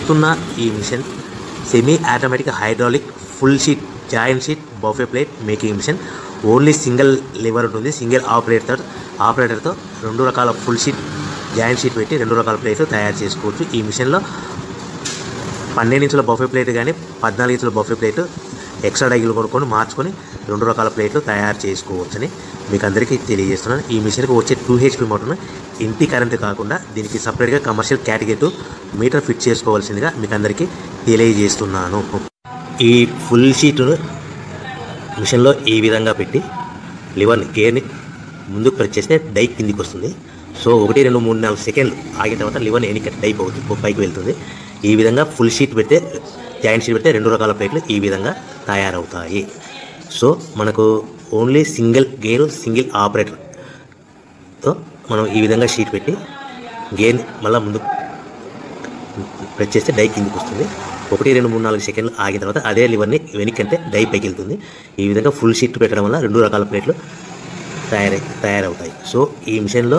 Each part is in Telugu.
చూస్తున్న ఈ machine semi automatic hydraulic full sheet joint sheet buffet plate making machine. Only single lever ఉంటుంది. సింగిల్ ఆపరేటర్తో 2 రకాల ఫుల్ షీట్ జాయింట్ షీట్ పెట్టి 2 రకాల ప్లేట్లు తయారు చేసుకోవచ్చు. ఈ మిషన్లో 12 ఇంచుల బఫే ప్లేట్ కానీ 14 ఇంచుల బఫే ప్లేట్ ఎక్స్ట్రా డైలు కొనుక్కొని మార్చుకొని 2 రకాల ప్లేట్లు తయారు చేసుకోవచ్చని మీకు అందరికీ తెలియజేస్తున్నాను. ఈ మిషన్కి వచ్చే 2 HP మోటార్ను ఇంటి కరెంటు కాకుండా దీనికి సపరేట్గా కమర్షియల్ కేటగిరీ మీటర్ ఫిట్ చేసుకోవాల్సిందిగా మీకు అందరికీ తెలియజేస్తున్నాను. ఈ ఫుల్ షీట్ను మిషన్లో ఈ విధంగా పెట్టి లివర్ని గేర్ని ముందుకు ప్రెస్ చేస్తే డై కిందికి వస్తుంది. సో 1 2 3 4 సెకండ్లు ఆగిన తర్వాత లివర్ని ఎన్నిక డై పైకి వెళ్తుంది. ఈ విధంగా ఫుల్ షీట్ పెడితే జాయింట్ షీట్ పెడితే 2 రకాల ప్లేట్లు ఈ విధంగా తయారవుతాయి. సో మనకు ఓన్లీ సింగిల్ గేరు సింగిల్ ఆపరేటర్తో మనం ఈ విధంగా షీట్ పెట్టి గేర్ని మళ్ళీ ముందు ప్రెస్ చేస్తే డై కిందికి వస్తుంది. 1 2 3 4 సెకండ్లు ఆగిన తర్వాత అదే లివర్ని వెనక్కి అంటే డై పైకి వెళ్తుంది. ఈ విధంగా ఫుల్ షీట్ పెట్టడం వల్ల 2 రకాల ప్లేట్లు తయారవుతాయి. సో ఈ మిషన్లో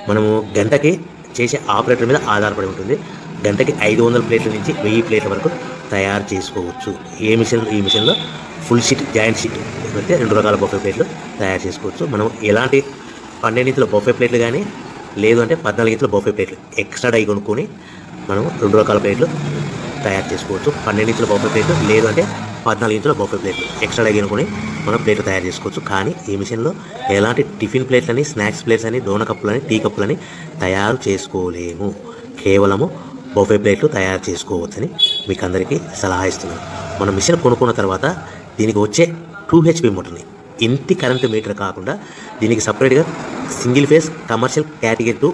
మనము గంటకి చేసే ఆపరేటర్ మీద ఆధారపడి ఉంటుంది. గంటకి 500 ప్లేట్ల నుంచి 1000 ప్లేట్ల వరకు తయారు చేసుకోవచ్చు. ఈ మిషన్లో ఫుల్ షీట్ జాయింట్ షీట్ పెడితే 2 రకాల బఫే ప్లేట్లు తయారు చేసుకోవచ్చు. మనం ఎలాంటి 12 ఇంచుల బఫే ప్లేట్లు కానీ లేదు అంటే 14 ఇంచుల బఫే ప్లేట్లు ఎక్స్ట్రా డై కొనుక్కొని మనం 2 రకాల ప్లేట్లు తయారు చేసుకోవచ్చు. 12 ఇంచుల బఫే ప్లేట్లు లేదు అంటే 14 ఇంచుల బఫే ప్లేట్లు ఎక్స్ట్రా డై కొనుక్కొని మనం ప్లేట్లు తయారు చేసుకోవచ్చు. కానీ ఈ మిషన్లో ఎలాంటి టిఫిన్ ప్లేట్లని స్నాక్స్ ప్లేట్స్ అని డోన కప్పులని టీ కప్పులని తయారు చేసుకోలేము. కేవలము బఫే ప్లేట్లు తయారు చేసుకోవచ్చని మీకు అందరికీ సలహా ఇస్తున్నాను. మనం మిషన్ కొనుక్కున్న తర్వాత దీనికి వచ్చే 2 HP మోటార్ని ఇంటి కరెంటు మీటర్ కాకుండా దీనికి సపరేట్గా single phase commercial category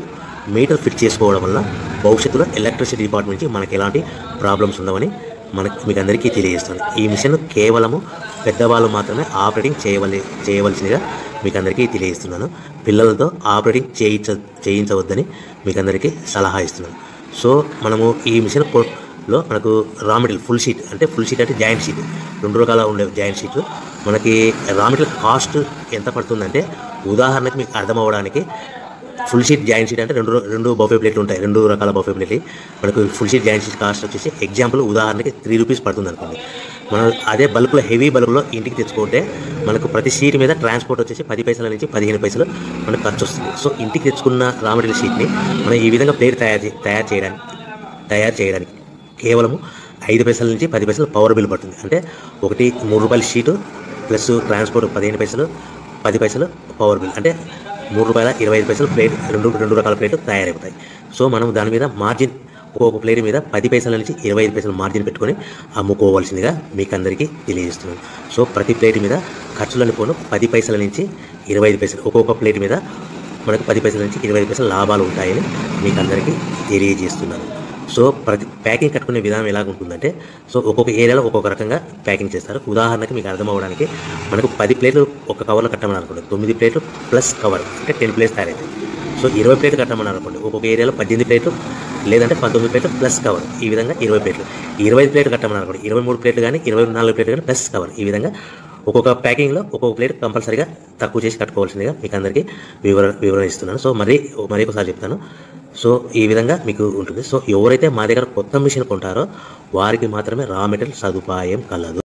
metre fit చేసుకోవడం వల్ల భవిష్యత్తులో ఎలక్ట్రిసిటీ డిపార్ట్మెంట్ నుంచి మనకి ఎలాంటి ప్రాబ్లమ్స్ ఉండవని మీకు అందరికీ తెలియజేస్తాను. ఈ మిషన్ కేవలము పెద్దవాళ్ళు మాత్రమే ఆపరేటింగ్ చేయవలసిందిగా మీకు అందరికీ తెలియజేస్తున్నాను. పిల్లలతో ఆపరేటింగ్ చేయించవద్దని మీకు అందరికీ సలహా ఇస్తున్నాను. సో మనము ఈ మిషన్లో మనకు రా మెటీరియల్ ఫుల్ షీట్ అంటే జాయింట్ షీట్ 2 రకాల ఉండే జాయింట్ షీట్లు మనకి రా మెటీరియల్ కాస్ట్ ఎంత పడుతుందంటే ఉదాహరణకి మీకు అర్థం అవ్వడానికి ఫుల్ షీట్ జాయింట్ షీట్ అంటే 2 బఫే ప్లేట్లు ఉంటాయి. 2 రకాల బఫే ప్లేట్లు మనకు full sheet joint sheet cost వచ్చేసి ఎగ్జాంపుల్ ఉదాహరణకి 3 రూపీస్ పడుతుంది అనుకోండి. మనం అదే బల్క్లో హెవీ బల్క్లో ఇంటికి తెచ్చుకుంటే మనకు ప్రతి షీట్ మీద ట్రాన్స్పోర్ట్ వచ్చేసి 10 పైసల నుంచి 15 పైసలు మనకు ఖర్చు వస్తుంది. సో ఇంటికి తెచ్చుకున్న రా మెటీరియల్ షీట్ని మనం ఈ విధంగా ప్లేట్ తయారు చేయడానికి కేవలము 5 పైసల నుంచి 10 పైసలు పవర్ బిల్ పడుతుంది. అంటే ఒకటి 3 రూపాయల షీటు ప్లస్ ట్రాన్స్పోర్ట్ 15 పైసలు 10 పైసలు పవర్ బిల్ అంటే 3 రూపాయల 25 పైసలు ప్లేట్ 2 రకాల ప్లేట్లు తయారవుతాయి. సో మనం దాని మీద మార్జిన్ ఒక్కొక్క ప్లేట్ మీద 10 పైసల నుంచి 25 పైసలు మార్జిన్ పెట్టుకొని అమ్ముకోవాల్సిందిగా మీకు అందరికీ తెలియజేస్తున్నాను. సో ప్రతి ప్లేట్ మీద ఖర్చులను పోను 10 పైసల నుంచి 25 పైసలు ఒక్కొక్క ప్లేట్ మీద మనకు 10 పైసల నుంచి 25 పైసలు లాభాలు ఉంటాయని మీకు అందరికీ తెలియజేస్తున్నాను. సో ప్రతి ప్యాకింగ్ కట్టుకునే విధానం ఎలాగుంటుందంటే సో ఒక్కొక్క ఏరియాలో ఒక్కొక్క రకంగా ప్యాకింగ్ చేస్తారు. ఉదాహరణకి మీకు అర్థం అవ్వడానికి మనకు 10 ప్లేట్లు ఒక కవర్లో కట్టమని అనుకోండి 9 ప్లేట్లు ప్లస్ కవర్ అంటే 10 ప్లేట్స్ తయారవుతాయి. సో 20 ప్లేట్లు కట్టమని అనుకోండి ఒక్కొక్క ఏరియాలో 18 ప్లేట్లు లేదంటే 19 ప్లేట్లు ప్లస్ కవర్ ఈ విధంగా 20 ప్లేట్లు 25 ప్లేట్లు కట్టమని అనుకోండి 23 ప్లేట్లు కానీ 24 ప్లేట్లు కానీ ప్లస్ కవర్ ఈ విధంగా ఒక్కొక్క ప్యాకింగ్లో ఒక్కొక్క ప్లేట్ కంపల్సరీగా తక్కువ చేసి కట్టుకోవాల్సిందిగా మీకు అందరికీ వివరణ ఇస్తున్నాను. సో మరీ ఒకసారి చెప్తాను. సో ఈ విధంగా మీకు ఉంటుంది. సో ఎవరైతే మా దగ్గర కొత్త మిషన్ కొంటారో వారికి మాత్రమే రా మెటీరియల్ సదుపాయం కలదు.